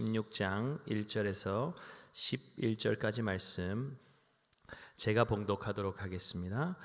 16장 1절에서 11절까지 말씀 제가 봉독하도록 하겠습니다.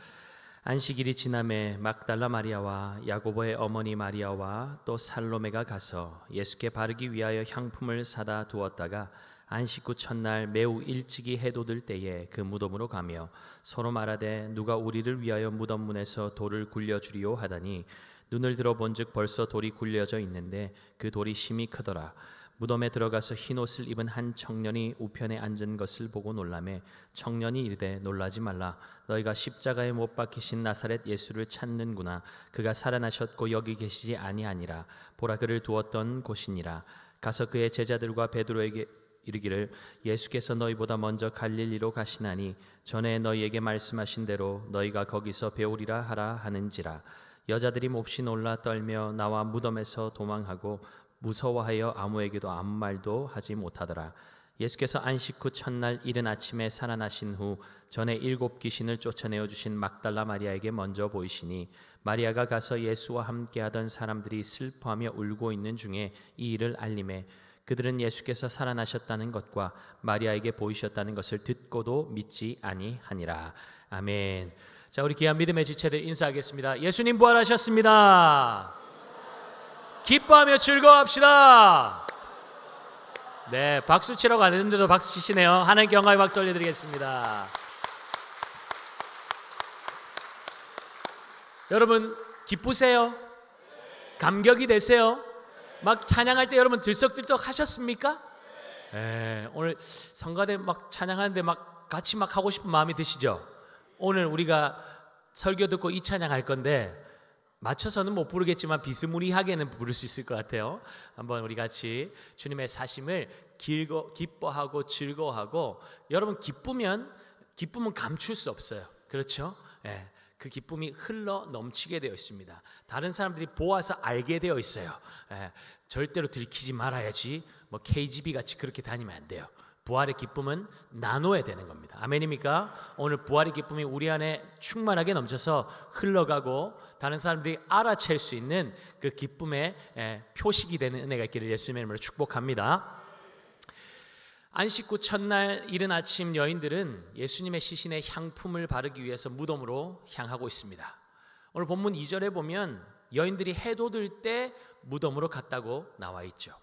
안식일이 지남에 막달라 마리아와 야고보의 어머니 마리아와 또 살로메가 가서 예수께 바르기 위하여 향품을 사다 두었다가 안식 후 첫날 매우 일찍이 해돋을 때에 그 무덤으로 가며 서로 말하되 누가 우리를 위하여 무덤 문에서 돌을 굴려주리요 하더니 눈을 들어 본즉 벌써 돌이 굴려져 있는데 그 돌이 심히 크더라. 무덤에 들어가서 흰옷을 입은 한 청년이 우편에 앉은 것을 보고 놀라매 청년이 이르되 놀라지 말라. 너희가 십자가에 못 박히신 나사렛 예수를 찾는구나. 그가 살아나셨고 여기 계시지 아니하니라. 보라 그를 두었던 곳이니라. 가서 그의 제자들과 베드로에게 이르기를 예수께서 너희보다 먼저 갈릴리로 가시나니 전에 너희에게 말씀하신 대로 너희가 거기서 배우리라 하라 하는지라. 여자들이 몹시 놀라 떨며 나와 무덤에서 도망하고 무서워하여 아무에게도 아무 말도 하지 못하더라. 예수께서 안식 후 첫날 이른 아침에 살아나신 후 전에 7 귀신을 쫓아내어 주신 막달라 마리아에게 먼저 보이시니 마리아가 가서 예수와 함께하던 사람들이 슬퍼하며 울고 있는 중에 이 일을 알림해 그들은 예수께서 살아나셨다는 것과 마리아에게 보이셨다는 것을 듣고도 믿지 아니하니라. 아멘. 자, 우리 귀한 믿음의 지체들 인사하겠습니다. 예수님 부활하셨습니다. 기뻐하며 즐거워합시다. 네, 박수 치러 가는데도 박수 치시네요. 하나님께 영광의 박수 올려드리겠습니다. 여러분 기쁘세요? 감격이 되세요? 막 찬양할 때 여러분 들썩들썩 하셨습니까? 네, 오늘 성가대 막 찬양하는데 막 같이 막 하고 싶은 마음이 드시죠? 오늘 우리가 설교 듣고 이 찬양할 건데 맞춰서는 못 부르겠지만 비스무리하게는 부를 수 있을 것 같아요. 한번 우리 같이 주님의 사심을 기뻐하고 즐거워하고, 여러분 기쁨은 감출 수 없어요. 그렇죠? 네, 그 기쁨이 흘러 넘치게 되어 있습니다. 다른 사람들이 보아서 알게 되어 있어요. 네, 절대로 들키지 말아야지 뭐 KGB 같이 그렇게 다니면 안 돼요. 부활의 기쁨은 나눠야 되는 겁니다. 아멘입니까? 오늘 부활의 기쁨이 우리 안에 충만하게 넘쳐서 흘러가고 다른 사람들이 알아챌 수 있는 그 기쁨의 표식이 되는 은혜가 있기를 예수님의 이름으로 축복합니다. 안식 후 첫날 이른 아침 여인들은 예수님의 시신에 향품을 바르기 위해서 무덤으로 향하고 있습니다. 오늘 본문 2절에 보면 여인들이 해 돋을 때 무덤으로 갔다고 나와 있죠.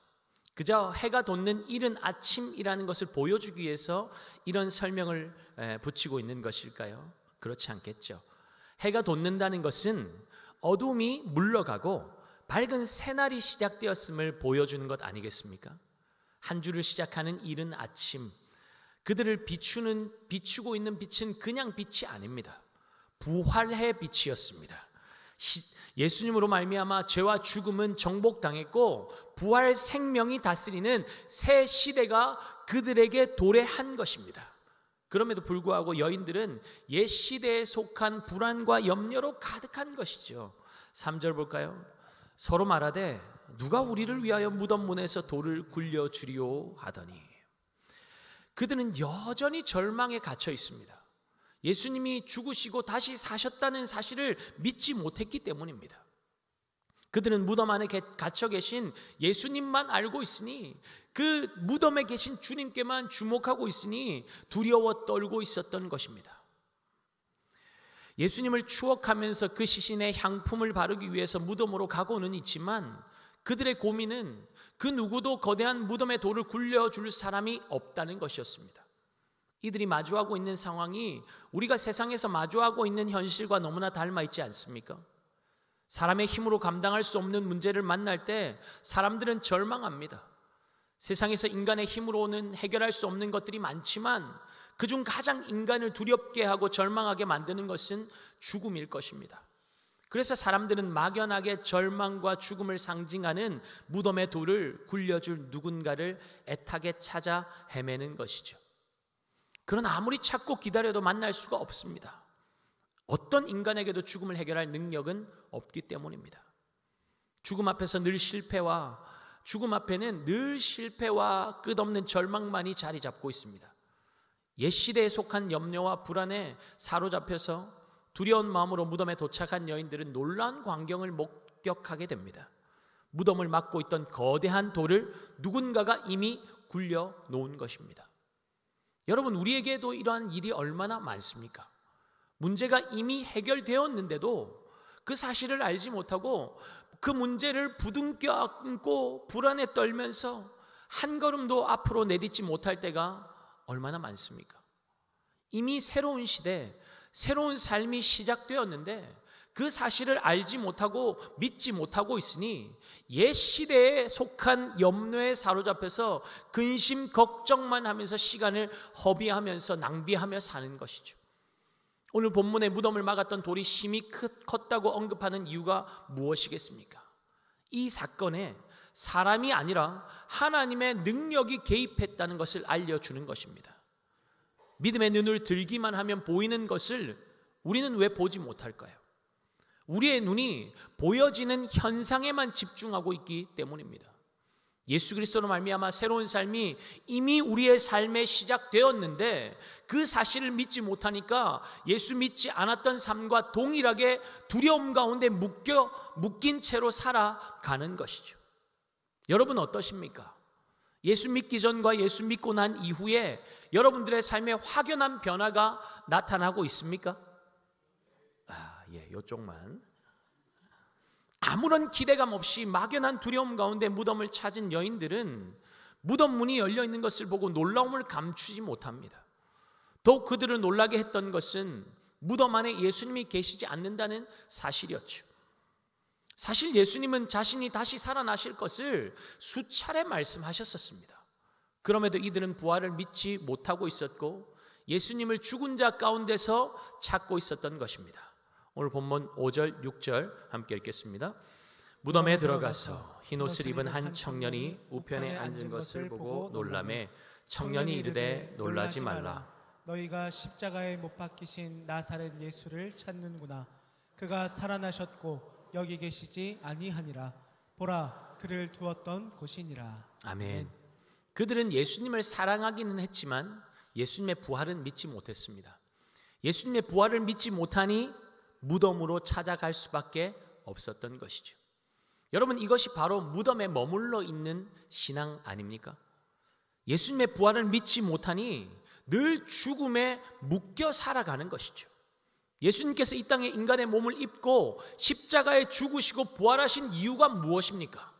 그저 해가 돋는 이른 아침이라는 것을 보여주기 위해서 이런 설명을 붙이고 있는 것일까요? 그렇지 않겠죠. 해가 돋는다는 것은 어둠이 물러가고 밝은 새날이 시작되었음을 보여주는 것 아니겠습니까? 한 주를 시작하는 이른 아침, 그들을 비추고 있는 빛은 그냥 빛이 아닙니다. 부활의 빛이었습니다. 예수님으로 말미암아 죄와 죽음은 정복당했고 부활 생명이 다스리는 새 시대가 그들에게 도래한 것입니다. 그럼에도 불구하고 여인들은 옛 시대에 속한 불안과 염려로 가득한 것이죠. 3절 볼까요? 서로 말하되 누가 우리를 위하여 무덤 문에서 돌을 굴려주리요 하더니, 그들은 여전히 절망에 갇혀 있습니다. 예수님이 죽으시고 다시 사셨다는 사실을 믿지 못했기 때문입니다. 그들은 무덤 안에 갇혀 계신 예수님만 알고 있으니, 그 무덤에 계신 주님께만 주목하고 있으니 두려워 떨고 있었던 것입니다. 예수님을 추억하면서 그 시신에 향품을 바르기 위해서 무덤으로 가고는 있지만 그들의 고민은 그 누구도 거대한 무덤에 돌을 굴려줄 사람이 없다는 것이었습니다. 이들이 마주하고 있는 상황이 우리가 세상에서 마주하고 있는 현실과 너무나 닮아 있지 않습니까? 사람의 힘으로 감당할 수 없는 문제를 만날 때 사람들은 절망합니다. 세상에서 인간의 힘으로는 해결할 수 없는 것들이 많지만 그중 가장 인간을 두렵게 하고 절망하게 만드는 것은 죽음일 것입니다. 그래서 사람들은 막연하게 절망과 죽음을 상징하는 무덤의 돌을 굴려줄 누군가를 애타게 찾아 헤매는 것이죠. 그러나 아무리 찾고 기다려도 만날 수가 없습니다. 어떤 인간에게도 죽음을 해결할 능력은 없기 때문입니다. 죽음 앞에는 늘 실패와 끝없는 절망만이 자리 잡고 있습니다. 옛 시대에 속한 염려와 불안에 사로잡혀서 두려운 마음으로 무덤에 도착한 여인들은 놀라운 광경을 목격하게 됩니다. 무덤을 막고 있던 거대한 돌을 누군가가 이미 굴려 놓은 것입니다. 여러분, 우리에게도 이러한 일이 얼마나 많습니까? 문제가 이미 해결되었는데도 그 사실을 알지 못하고 그 문제를 부둥켜 안고 불안에 떨면서 한 걸음도 앞으로 내딛지 못할 때가 얼마나 많습니까? 이미 새로운 시대, 새로운 삶이 시작되었는데 그 사실을 알지 못하고 믿지 못하고 있으니 옛 시대에 속한 염려에 사로잡혀서 근심 걱정만 하면서 시간을 허비하면서 낭비하며 사는 것이죠. 오늘 본문에 무덤을 막았던 돌이 심히 컸다고 언급하는 이유가 무엇이겠습니까? 이 사건에 사람이 아니라 하나님의 능력이 개입했다는 것을 알려주는 것입니다. 믿음의 눈을 들기만 하면 보이는 것을 우리는 왜 보지 못할까요? 우리의 눈이 보여지는 현상에만 집중하고 있기 때문입니다. 예수 그리스도로 말미암아 새로운 삶이 이미 우리의 삶에 시작되었는데 그 사실을 믿지 못하니까 예수 믿지 않았던 삶과 동일하게 두려움 가운데 묶인 채로 살아가는 것이죠. 여러분 어떠십니까? 예수 믿기 전과 예수 믿고 난 이후에 여러분들의 삶에 확연한 변화가 나타나고 있습니까? 이쪽만. 아무런 기대감 없이 막연한 두려움 가운데 무덤을 찾은 여인들은 무덤 문이 열려 있는 것을 보고 놀라움을 감추지 못합니다. 더욱 그들을 놀라게 했던 것은 무덤 안에 예수님이 계시지 않는다는 사실이었죠. 사실 예수님은 자신이 다시 살아나실 것을 수차례 말씀하셨었습니다. 그럼에도 이들은 부활을 믿지 못하고 있었고 예수님을 죽은 자 가운데서 찾고 있었던 것입니다. 오늘 본문 5절, 6절 함께 읽겠습니다. 무덤에 들어가서 흰옷을 입은 한 청년이 우편에 앉은 것을 보고 놀라매 청년이 이르되 놀라지 말라. 너희가 십자가에 못 박히신 나사렛 예수를 찾는구나. 그가 살아나셨고 여기 계시지 아니하니라. 보라, 그를 두었던 곳이니라. 아멘. 그들은 예수님을 사랑하기는 했지만 예수님의 부활은 믿지 못했습니다. 예수님의 부활을 믿지 못하니 무덤으로 찾아갈 수밖에 없었던 것이죠. 여러분, 이것이 바로 무덤에 머물러 있는 신앙 아닙니까? 예수님의 부활을 믿지 못하니 늘 죽음에 묶여 살아가는 것이죠. 예수님께서 이 땅에 인간의 몸을 입고 십자가에 죽으시고 부활하신 이유가 무엇입니까?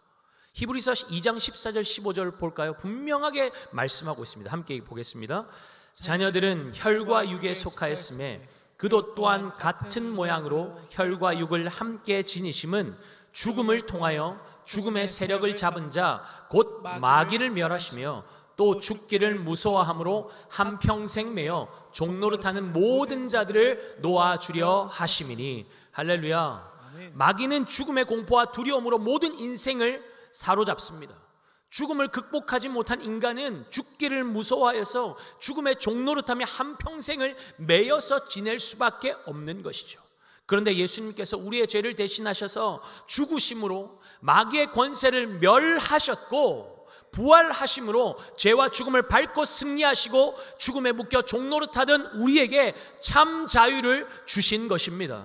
히브리서 2장 14절 15절 볼까요? 분명하게 말씀하고 있습니다. 함께 보겠습니다. 자녀들은 혈과 육에 속하였음에 그도 또한 같은 모양으로 혈과 육을 함께 지니심은 죽음을 통하여 죽음의 세력을 잡은 자 곧 마귀를 멸하시며 또 죽기를 무서워함으로 한평생 매여 종노릇하는 모든 자들을 놓아주려 하심이니. 할렐루야. 마귀는 죽음의 공포와 두려움으로 모든 인생을 사로잡습니다. 죽음을 극복하지 못한 인간은 죽기를 무서워하여서 죽음의 종노릇하며 한평생을 매여서 지낼 수밖에 없는 것이죠. 그런데 예수님께서 우리의 죄를 대신하셔서 죽으심으로 마귀의 권세를 멸하셨고 부활하심으로 죄와 죽음을 밟고 승리하시고 죽음에 묶여 종노릇하던 우리에게 참 자유를 주신 것입니다.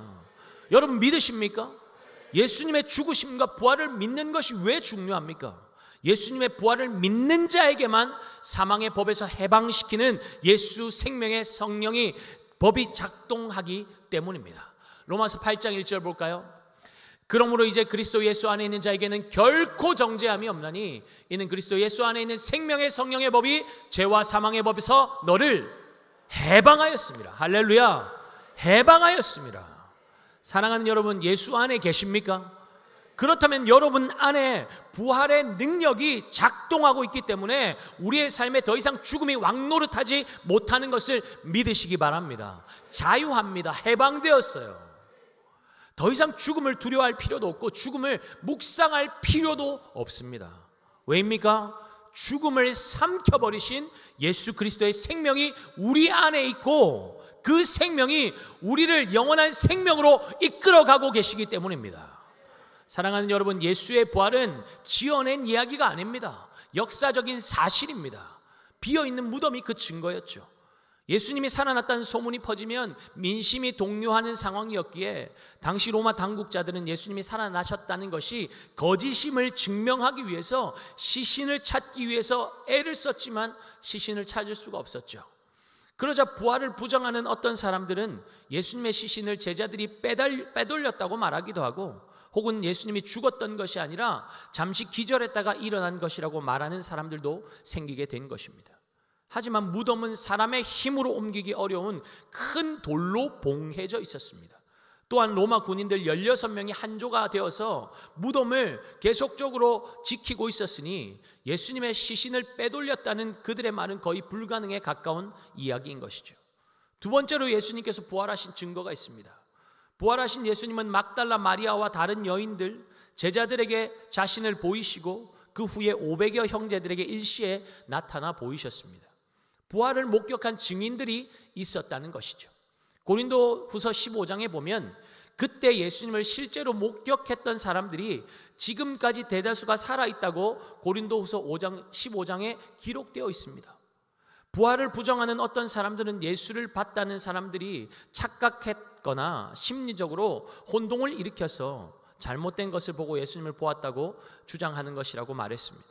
여러분 믿으십니까? 예수님의 죽으심과 부활을 믿는 것이 왜 중요합니까? 예수님의 부활을 믿는 자에게만 사망의 법에서 해방시키는 예수 생명의 성령이 법이 작동하기 때문입니다. 로마서 8장 1절 볼까요? 그러므로 이제 그리스도 예수 안에 있는 자에게는 결코 정죄함이 없나니 이는 그리스도 예수 안에 있는 생명의 성령의 법이 죄와 사망의 법에서 너를 해방하였습니다. 할렐루야. 해방하였습니다. 사랑하는 여러분, 예수 안에 계십니까? 그렇다면 여러분 안에 부활의 능력이 작동하고 있기 때문에 우리의 삶에 더 이상 죽음이 왕노릇하지 못하는 것을 믿으시기 바랍니다. 자유합니다. 해방되었어요. 더 이상 죽음을 두려워할 필요도 없고 죽음을 묵상할 필요도 없습니다. 왜입니까? 죽음을 삼켜버리신 예수 그리스도의 생명이 우리 안에 있고 그 생명이 우리를 영원한 생명으로 이끌어가고 계시기 때문입니다. 사랑하는 여러분, 예수의 부활은 지어낸 이야기가 아닙니다. 역사적인 사실입니다. 비어있는 무덤이 그 증거였죠. 예수님이 살아났다는 소문이 퍼지면 민심이 동요하는 상황이었기에 당시 로마 당국자들은 예수님이 살아나셨다는 것이 거짓임을 증명하기 위해서 시신을 찾기 위해서 애를 썼지만 시신을 찾을 수가 없었죠. 그러자 부활을 부정하는 어떤 사람들은 예수님의 시신을 제자들이 빼돌렸다고 말하기도 하고, 혹은 예수님이 죽었던 것이 아니라 잠시 기절했다가 일어난 것이라고 말하는 사람들도 생기게 된 것입니다. 하지만 무덤은 사람의 힘으로 옮기기 어려운 큰 돌로 봉해져 있었습니다. 또한 로마 군인들 16명이 한조가 되어서 무덤을 계속적으로 지키고 있었으니 예수님의 시신을 빼돌렸다는 그들의 말은 거의 불가능에 가까운 이야기인 것이죠. 두 번째로 예수님께서 부활하신 증거가 있습니다. 부활하신 예수님은 막달라 마리아와 다른 여인들, 제자들에게 자신을 보이시고 그 후에 500여 형제들에게 일시에 나타나 보이셨습니다. 부활을 목격한 증인들이 있었다는 것이죠. 고린도후서 15장에 보면 그때 예수님을 실제로 목격했던 사람들이 지금까지 대다수가 살아있다고 고린도후서 15장에 기록되어 있습니다. 부활을 부정하는 어떤 사람들은 예수를 봤다는 사람들이 착각했거나 심리적으로 혼동을 일으켜서 잘못된 것을 보고 예수님을 보았다고 주장하는 것이라고 말했습니다.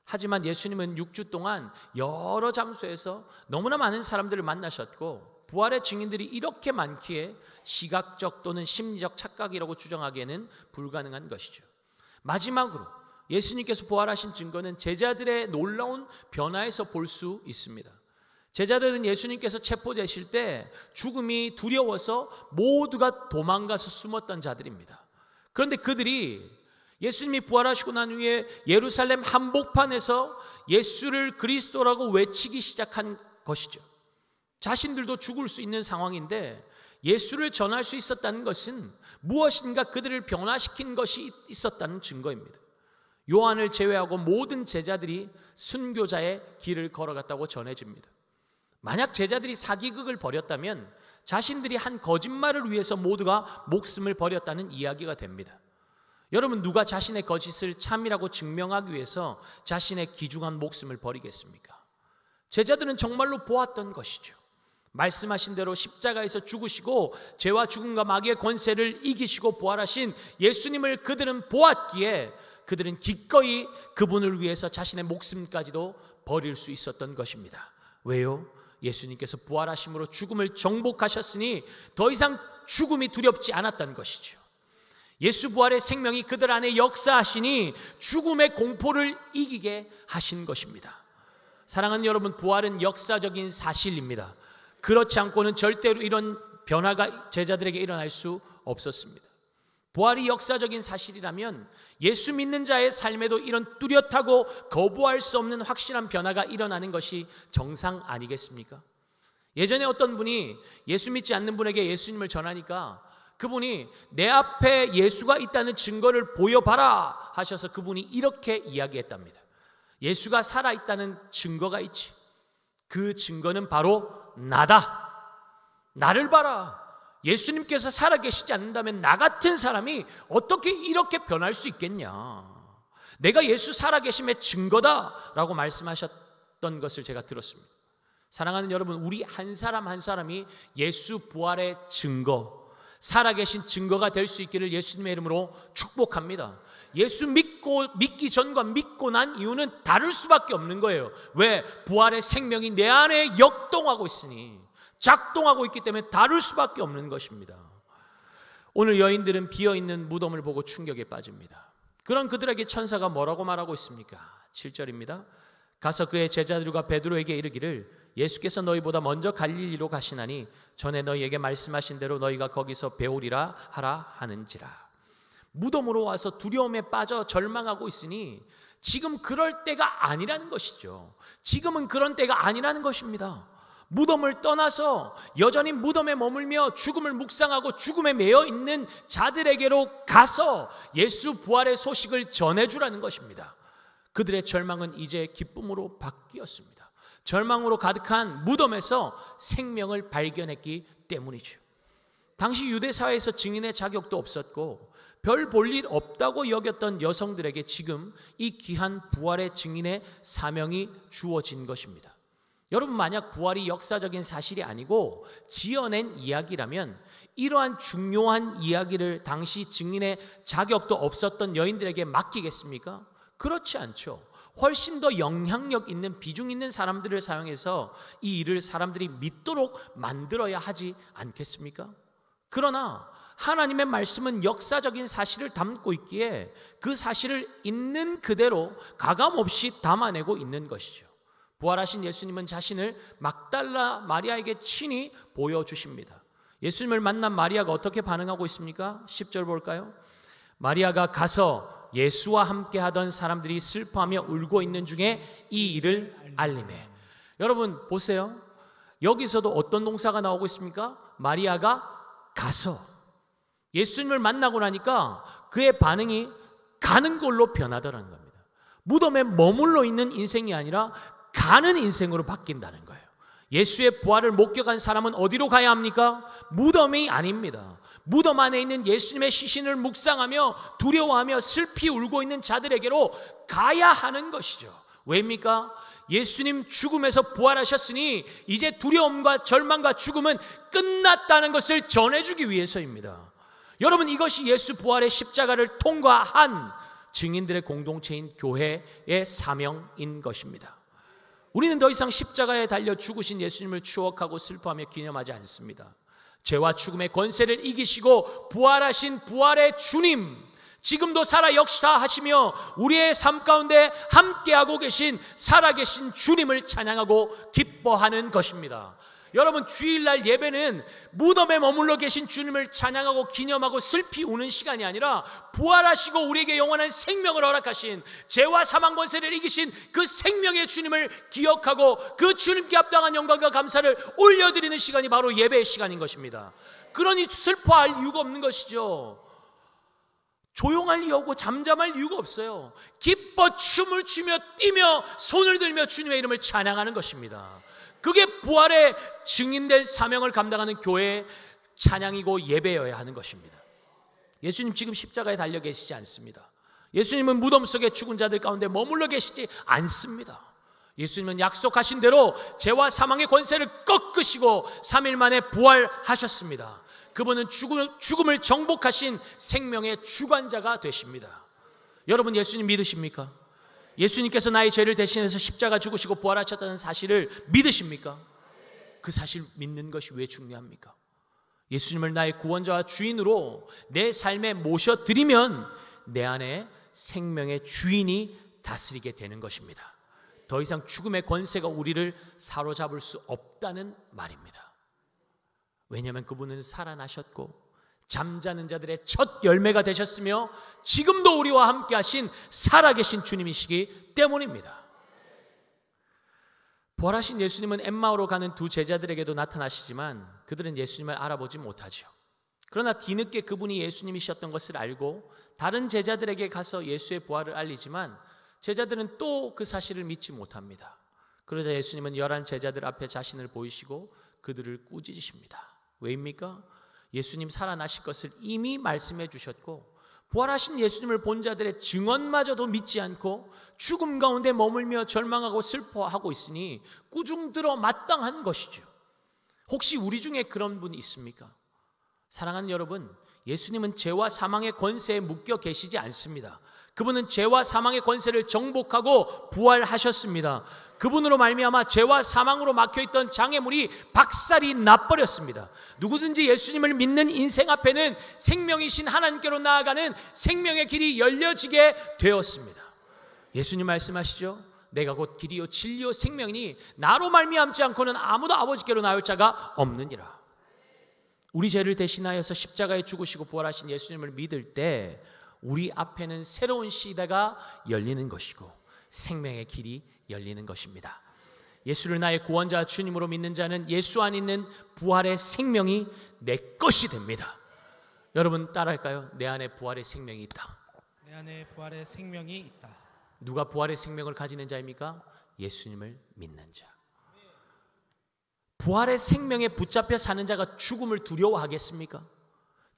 하지만 예수님은 6주 동안 여러 장소에서 너무나 많은 사람들을 만나셨고, 부활의 증인들이 이렇게 많기에 시각적 또는 심리적 착각이라고 주장하기에는 불가능한 것이죠. 마지막으로 예수님께서 부활하신 증거는 제자들의 놀라운 변화에서 볼 수 있습니다. 제자들은 예수님께서 체포되실 때 죽음이 두려워서 모두가 도망가서 숨었던 자들입니다. 그런데 그들이 예수님이 부활하시고 난 후에 예루살렘 한복판에서 예수를 그리스도라고 외치기 시작한 것이죠. 자신들도 죽을 수 있는 상황인데 예수를 전할 수 있었다는 것은 무엇인가 그들을 변화시킨 것이 있었다는 증거입니다. 요한을 제외하고 모든 제자들이 순교자의 길을 걸어갔다고 전해집니다. 만약 제자들이 사기극을 벌였다면 자신들이 한 거짓말을 위해서 모두가 목숨을 버렸다는 이야기가 됩니다. 여러분, 누가 자신의 거짓을 참이라고 증명하기 위해서 자신의 귀중한 목숨을 버리겠습니까? 제자들은 정말로 보았던 것이죠. 말씀하신 대로 십자가에서 죽으시고 죄와 죽음과 마귀의 권세를 이기시고 부활하신 예수님을 그들은 보았기에 그들은 기꺼이 그분을 위해서 자신의 목숨까지도 버릴 수 있었던 것입니다. 왜요? 예수님께서 부활하심으로 죽음을 정복하셨으니 더 이상 죽음이 두렵지 않았던 것이죠. 예수 부활의 생명이 그들 안에 역사하시니 죽음의 공포를 이기게 하신 것입니다. 사랑하는 여러분, 부활은 역사적인 사실입니다. 그렇지 않고는 절대로 이런 변화가 제자들에게 일어날 수 없었습니다. 부활이 역사적인 사실이라면 예수 믿는 자의 삶에도 이런 뚜렷하고 거부할 수 없는 확실한 변화가 일어나는 것이 정상 아니겠습니까? 예전에 어떤 분이 예수 믿지 않는 분에게 예수님을 전하니까 그분이 내 앞에 예수가 있다는 증거를 보여봐라 하셔서 그분이 이렇게 이야기했답니다. 예수가 살아있다는 증거가 있지. 그 증거는 바로 나다. 나를 봐라. 예수님께서 살아계시지 않는다면 나 같은 사람이 어떻게 이렇게 변할 수 있겠냐. 내가 예수 살아계심의 증거다 라고 말씀하셨던 것을 제가 들었습니다. 사랑하는 여러분, 우리 한 사람 한 사람이 예수 부활의 증거, 살아계신 증거가 될 수 있기를 예수님의 이름으로 축복합니다. 예수 믿기 전과 믿고 난 이유는 다를 수밖에 없는 거예요. 왜? 부활의 생명이 내 안에 역동하고 있으니, 작동하고 있기 때문에 다를 수밖에 없는 것입니다. 오늘 여인들은 비어있는 무덤을 보고 충격에 빠집니다. 그런 그들에게 천사가 뭐라고 말하고 있습니까? 7절입니다. 가서 그의 제자들과 베드로에게 이르기를 예수께서 너희보다 먼저 갈릴리로 가시나니 전에 너희에게 말씀하신 대로 너희가 거기서 배우리라 하라 하는지라. 무덤으로 와서 두려움에 빠져 절망하고 있으니 지금 그럴 때가 아니라는 것이죠. 지금은 그런 때가 아니라는 것입니다. 무덤을 떠나서 여전히 무덤에 머물며 죽음을 묵상하고 죽음에 매여 있는 자들에게로 가서 예수 부활의 소식을 전해주라는 것입니다. 그들의 절망은 이제 기쁨으로 바뀌었습니다. 절망으로 가득한 무덤에서 생명을 발견했기 때문이죠. 당시 유대 사회에서 증인의 자격도 없었고 별 볼 일 없다고 여겼던 여성들에게 지금 이 귀한 부활의 증인의 사명이 주어진 것입니다. 여러분, 만약 부활이 역사적인 사실이 아니고 지어낸 이야기라면 이러한 중요한 이야기를 당시 증인의 자격도 없었던 여인들에게 맡기겠습니까? 그렇지 않죠. 훨씬 더 영향력 있는, 비중 있는 사람들을 사용해서 이 일을 사람들이 믿도록 만들어야 하지 않겠습니까? 그러나 하나님의 말씀은 역사적인 사실을 담고 있기에 그 사실을 있는 그대로 가감없이 담아내고 있는 것이죠. 부활하신 예수님은 자신을 막달라 마리아에게 친히 보여주십니다. 예수님을 만난 마리아가 어떻게 반응하고 있습니까? 10절 볼까요? 마리아가 가서 예수와 함께 하던 사람들이 슬퍼하며 울고 있는 중에 이 일을 알리매. 여러분 보세요. 여기서도 어떤 동사가 나오고 있습니까? 마리아가 가서. 예수님을 만나고 나니까 그의 반응이 가는 걸로 변하더라는 겁니다. 무덤에 머물러 있는 인생이 아니라 가는 인생으로 바뀐다는 거예요. 예수의 부활을 목격한 사람은 어디로 가야 합니까? 무덤이 아닙니다. 무덤 안에 있는 예수님의 시신을 묵상하며 두려워하며 슬피 울고 있는 자들에게로 가야 하는 것이죠. 왜입니까? 예수님 죽음에서 부활하셨으니 이제 두려움과 절망과 죽음은 끝났다는 것을 전해주기 위해서입니다. 여러분, 이것이 예수 부활의 십자가를 통과한 증인들의 공동체인 교회의 사명인 것입니다. 우리는 더 이상 십자가에 달려 죽으신 예수님을 추억하고 슬퍼하며 기념하지 않습니다. 죄와 죽음의 권세를 이기시고 부활하신 부활의 주님, 지금도 살아 역사하시며 우리의 삶 가운데 함께하고 계신 살아계신 주님을 찬양하고 기뻐하는 것입니다. 여러분, 주일날 예배는 무덤에 머물러 계신 주님을 찬양하고 기념하고 슬피 우는 시간이 아니라 부활하시고 우리에게 영원한 생명을 허락하신, 죄와 사망 권세를 이기신 그 생명의 주님을 기억하고 그 주님께 합당한 영광과 감사를 올려드리는 시간이 바로 예배의 시간인 것입니다. 그러니 슬퍼할 이유가 없는 것이죠. 조용할 이유 없고 잠잠할 이유가 없어요. 기뻐 춤을 추며 뛰며 손을 들며 주님의 이름을 찬양하는 것입니다. 그게 부활의 증인된 사명을 감당하는 교회의 찬양이고 예배여야 하는 것입니다. 예수님 지금 십자가에 달려 계시지 않습니다. 예수님은 무덤 속에 죽은 자들 가운데 머물러 계시지 않습니다. 예수님은 약속하신 대로 죄와 사망의 권세를 꺾으시고 3일 만에 부활하셨습니다. 그분은 죽음을 정복하신 생명의 주관자가 되십니다. 여러분, 예수님 믿으십니까? 예수님께서 나의 죄를 대신해서 십자가 죽으시고 부활하셨다는 사실을 믿으십니까? 그 사실 믿는 것이 왜 중요합니까? 예수님을 나의 구원자와 주인으로 내 삶에 모셔드리면 내 안에 생명의 주인이 다스리게 되는 것입니다. 더 이상 죽음의 권세가 우리를 사로잡을 수 없다는 말입니다. 왜냐하면 그분은 살아나셨고 잠자는 자들의 첫 열매가 되셨으며 지금도 우리와 함께 하신 살아계신 주님이시기 때문입니다. 부활하신 예수님은 엠마오로 가는 두 제자들에게도 나타나시지만 그들은 예수님을 알아보지 못하죠. 그러나 뒤늦게 그분이 예수님이셨던 것을 알고 다른 제자들에게 가서 예수의 부활을 알리지만 제자들은 또 그 사실을 믿지 못합니다. 그러자 예수님은 11 제자들 앞에 자신을 보이시고 그들을 꾸짖으십니다. 왜입니까? 예수님 살아나실 것을 이미 말씀해 주셨고 부활하신 예수님을 본 자들의 증언마저도 믿지 않고 죽음 가운데 머물며 절망하고 슬퍼하고 있으니 꾸중들어 마땅한 것이죠. 혹시 우리 중에 그런 분이 있습니까? 사랑하는 여러분, 예수님은 죄와 사망의 권세에 묶여 계시지 않습니다. 그분은 죄와 사망의 권세를 정복하고 부활하셨습니다. 그분으로 말미암아 죄와 사망으로 막혀있던 장애물이 박살이 나버렸습니다. 누구든지 예수님을 믿는 인생 앞에는 생명이신 하나님께로 나아가는 생명의 길이 열려지게 되었습니다. 예수님 말씀하시죠. 내가 곧 길이요 진리요 생명이니 나로 말미암지 않고는 아무도 아버지께로 나올 자가 없느니라. 우리 죄를 대신하여서 십자가에 죽으시고 부활하신 예수님을 믿을 때 우리 앞에는 새로운 시대가 열리는 것이고 생명의 길이 열리는 것입니다. 예수를 나의 구원자 주님으로 믿는 자는 예수 안에 있는 부활의 생명이 내 것이 됩니다. 여러분 따라할까요? 내 안에 부활의 생명이 있다. 내 안에 부활의 생명이 있다. 누가 부활의 생명을 가지는 자입니까? 예수님을 믿는 자. 부활의 생명에 붙잡혀 사는 자가 죽음을 두려워하겠습니까?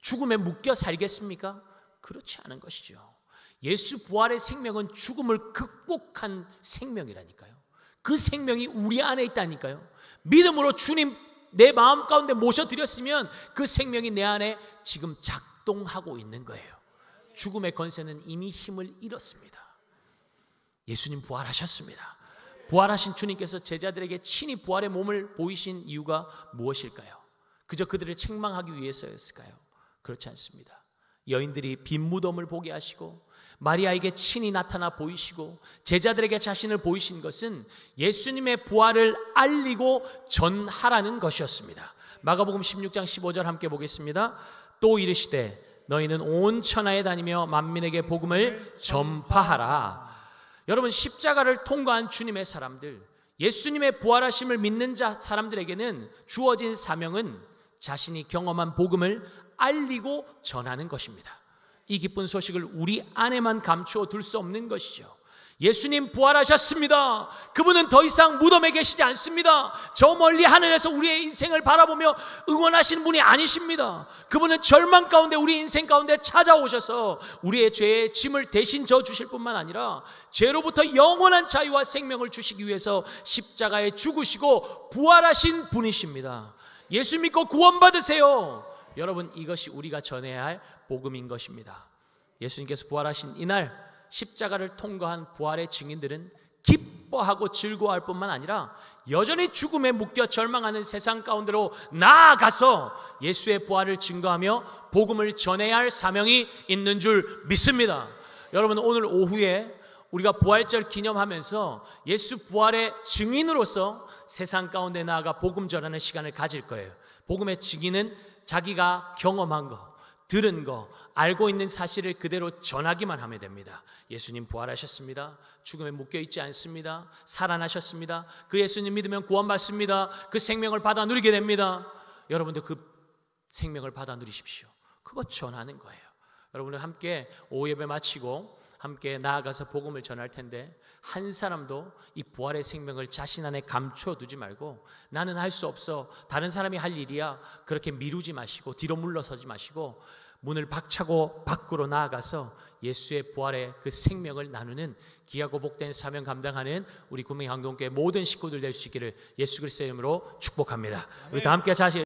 죽음에 묶여 살겠습니까? 그렇지 않은 것이죠. 예수 부활의 생명은 죽음을 극복한 생명이라니까요. 그 생명이 우리 안에 있다니까요. 믿음으로 주님 내 마음 가운데 모셔드렸으면 그 생명이 내 안에 지금 작동하고 있는 거예요. 죽음의 권세는 이미 힘을 잃었습니다. 예수님 부활하셨습니다. 부활하신 주님께서 제자들에게 친히 부활의 몸을 보이신 이유가 무엇일까요? 그저 그들을 책망하기 위해서였을까요? 그렇지 않습니다. 여인들이 빈 무덤을 보게 하시고 마리아에게 친히 나타나 보이시고 제자들에게 자신을 보이신 것은 예수님의 부활을 알리고 전하라는 것이었습니다. 마가복음 16장 15절 함께 보겠습니다. 또 이르시되 너희는 온 천하에 다니며 만민에게 복음을 전파하라. 여러분, 십자가를 통과한 주님의 사람들, 예수님의 부활하심을 믿는 사람들에게는 주어진 사명은 자신이 경험한 복음을 알리고 전하는 것입니다. 이 기쁜 소식을 우리 안에만 감추어 둘 수 없는 것이죠. 예수님 부활하셨습니다. 그분은 더 이상 무덤에 계시지 않습니다. 저 멀리 하늘에서 우리의 인생을 바라보며 응원하시는 분이 아니십니다. 그분은 절망 가운데 우리 인생 가운데 찾아오셔서 우리의 죄의 짐을 대신 져주실 뿐만 아니라 죄로부터 영원한 자유와 생명을 주시기 위해서 십자가에 죽으시고 부활하신 분이십니다. 예수 믿고 구원받으세요. 여러분, 이것이 우리가 전해야 할 복음인 것입니다. 예수님께서 부활하신 이날 십자가를 통과한 부활의 증인들은 기뻐하고 즐거워할 뿐만 아니라 여전히 죽음에 묶여 절망하는 세상 가운데로 나아가서 예수의 부활을 증거하며 복음을 전해야 할 사명이 있는 줄 믿습니다. 여러분, 오늘 오후에 우리가 부활절 기념하면서 예수 부활의 증인으로서 세상 가운데 나아가 복음 전하는 시간을 가질 거예요. 복음의 증인은 자기가 경험한 거, 들은 거, 알고 있는 사실을 그대로 전하기만 하면 됩니다. 예수님 부활하셨습니다. 죽음에 묶여있지 않습니다. 살아나셨습니다. 그 예수님 믿으면 구원받습니다. 그 생명을 받아 누리게 됩니다. 여러분도 그 생명을 받아 누리십시오. 그거 전하는 거예요. 여러분은 함께 오후 예배 마치고 함께 나아가서 복음을 전할 텐데 한 사람도 이 부활의 생명을 자신 안에 감춰두지 말고 나는 할 수 없어, 다른 사람이 할 일이야, 그렇게 미루지 마시고 뒤로 물러서지 마시고 문을 박차고 밖으로 나아가서 예수의 부활의 그 생명을 나누는 귀하고 복된 사명 감당하는 우리 구명항동교회 모든 식구들 될 수 있기를 예수 그리스도의 이름으로 축복합니다. 우리 다 함께 자신